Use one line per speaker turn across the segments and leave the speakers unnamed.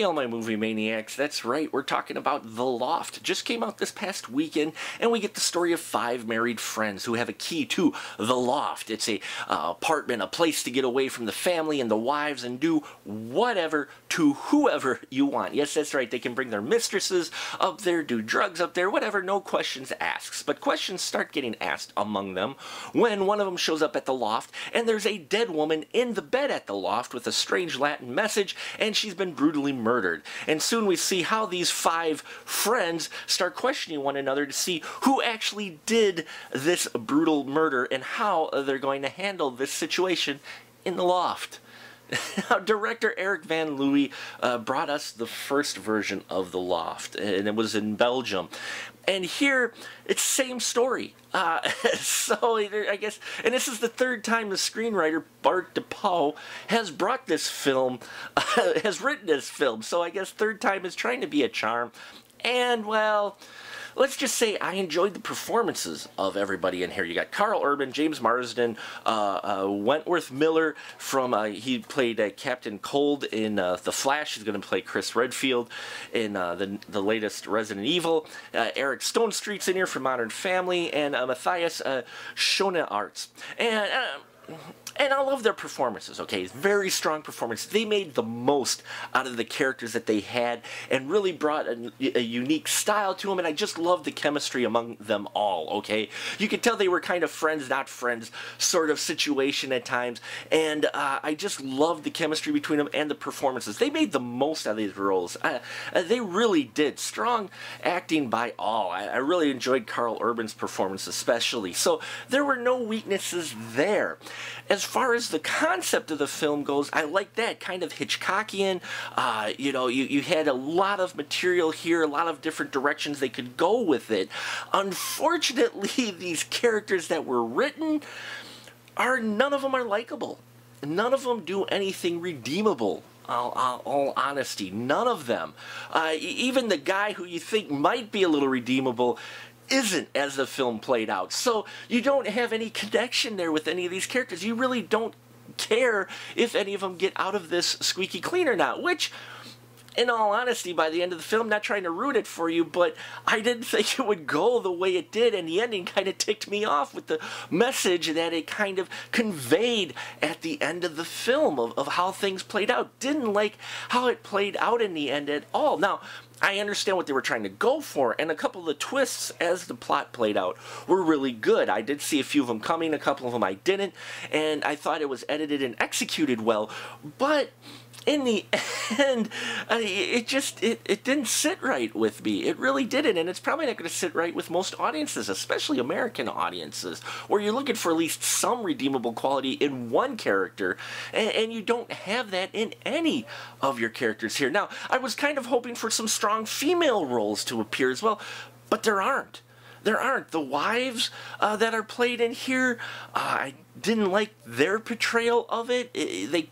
Hey all my movie maniacs, that's right, we're talking about The Loft. Just came out this past weekend, and we get the story of 5 married friends who have a key to The Loft. It's a apartment, a place to get away from the family and the wives and do whatever to whoever you want. Yes, that's right, they can bring their mistresses up there, do drugs up there, whatever, no questions asked. But questions start getting asked among them when one of them shows up at The Loft, and there's a dead woman in the bed at The Loft with a strange Latin message, and she's been brutally murdered. And soon we see how these 5 friends start questioning one another to see who actually did this brutal murder and how they're going to handle this situation in The Loft. Director Eric Van Looy brought us the first version of The Loft, and it was in Belgium. And here, it's same story. So I guess, and this is the 3rd time the screenwriter Bart DePauw has brought this film, has written this film. So I guess 3rd time is trying to be a charm. And well, let's just say I enjoyed the performances of everybody in here. You got Carl Urban, James Marsden, Wentworth Miller from, he played Captain Cold in The Flash. He's going to play Chris Redfield in the latest Resident Evil. Eric Stonestreet's in here from Modern Family, and Matthias Schoenaerts. And I love their performances, okay? Very strong performance. They made the most out of the characters that they had and really brought a unique style to them, and I just love the chemistry among them all, okay? You could tell they were kind of friends, not friends sort of situation at times, and I just loved the chemistry between them and the performances. They made the most out of these roles. They really did. Strong acting by all. I really enjoyed Carl Urban's performance especially, so there were no weaknesses there. As far as the concept of the film goes, I like that, kind of Hitchcockian. You know, you had a lot of material here, a lot of different directions they could go with it. Unfortunately, these characters that were written, none of them are likable. None of them do anything redeemable. All honesty, none of them. Even the guy who you think might be a little redeemable isn't as the film played out. So you don't have any connection there with any of these characters. You really don't care if any of them get out of this squeaky clean or not, which, in all honesty, by the end of the film, not trying to ruin it for you, but I didn't think it would go the way it did, and the ending kind of ticked me off with the message that it kind of conveyed at the end of the film of how things played out. Didn't like how it played out in the end at all. Now, I understand what they were trying to go for, and a couple of the twists as the plot played out were really good. I did see a few of them coming, a couple of them I didn't, and I thought it was edited and executed well, but in the end, it didn't sit right with me. It really didn't, and it's probably not going to sit right with most audiences, especially American audiences, where you're looking for at least some redeemable quality in one character, and you don't have that in any of your characters here. Now, I was kind of hoping for some strong female roles to appear as well, but there aren't. There aren't. The wives that are played in here, I didn't like their portrayal of it.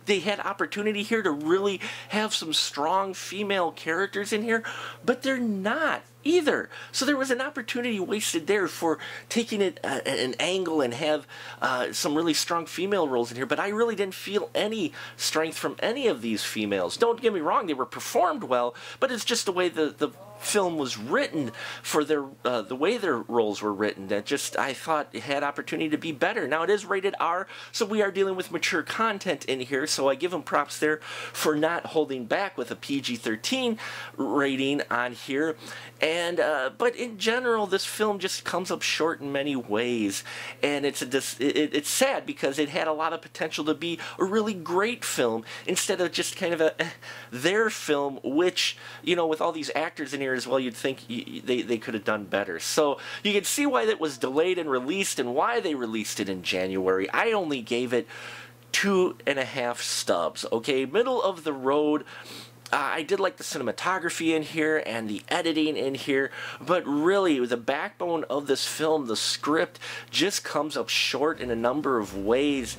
They had opportunity here to really have some strong female characters in here, but they're not either. So there was an opportunity wasted there for taking it an angle and have some really strong female roles in here, but I really didn't feel any strength from any of these females. Don't get me wrong, they were performed well, but it's just the way the film was written for their the way their roles were written that just I thought it had opportunity to be better. Now it is rated R, so we are dealing with mature content in here, so I give them props there for not holding back with a PG-13 rating on here. And but in general, this film just comes up short in many ways, and it's sad because it had a lot of potential to be a really great film instead of just kind of their film, which, you know, with all these actors in here as well, you'd think they could have done better. So you can see why that was delayed and released and why they released it in January. I only gave it 2.5 stubs, okay? Middle of the road. I did like the cinematography in here and the editing in here, but really the backbone of this film, the script, just comes up short in a number of ways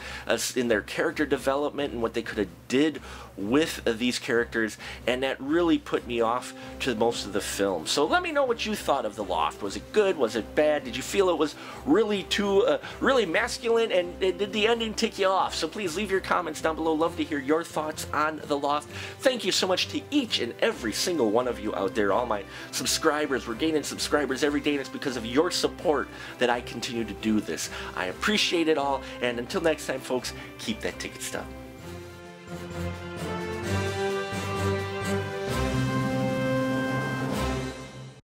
in their character development and what they could have did with these characters, and that really put me off to most of the film. So let me know what you thought of The Loft. Was it good? Was it bad? Did you feel it was really really masculine, and did the ending tick you off? So please leave your comments down below. Love to hear your thoughts on The Loft. Thank you so much much to each and every single one of you out there, all my subscribers. We're gaining subscribers every day, and it's because of your support that I continue to do this. I appreciate it all, and until next time, folks, keep that ticket stub.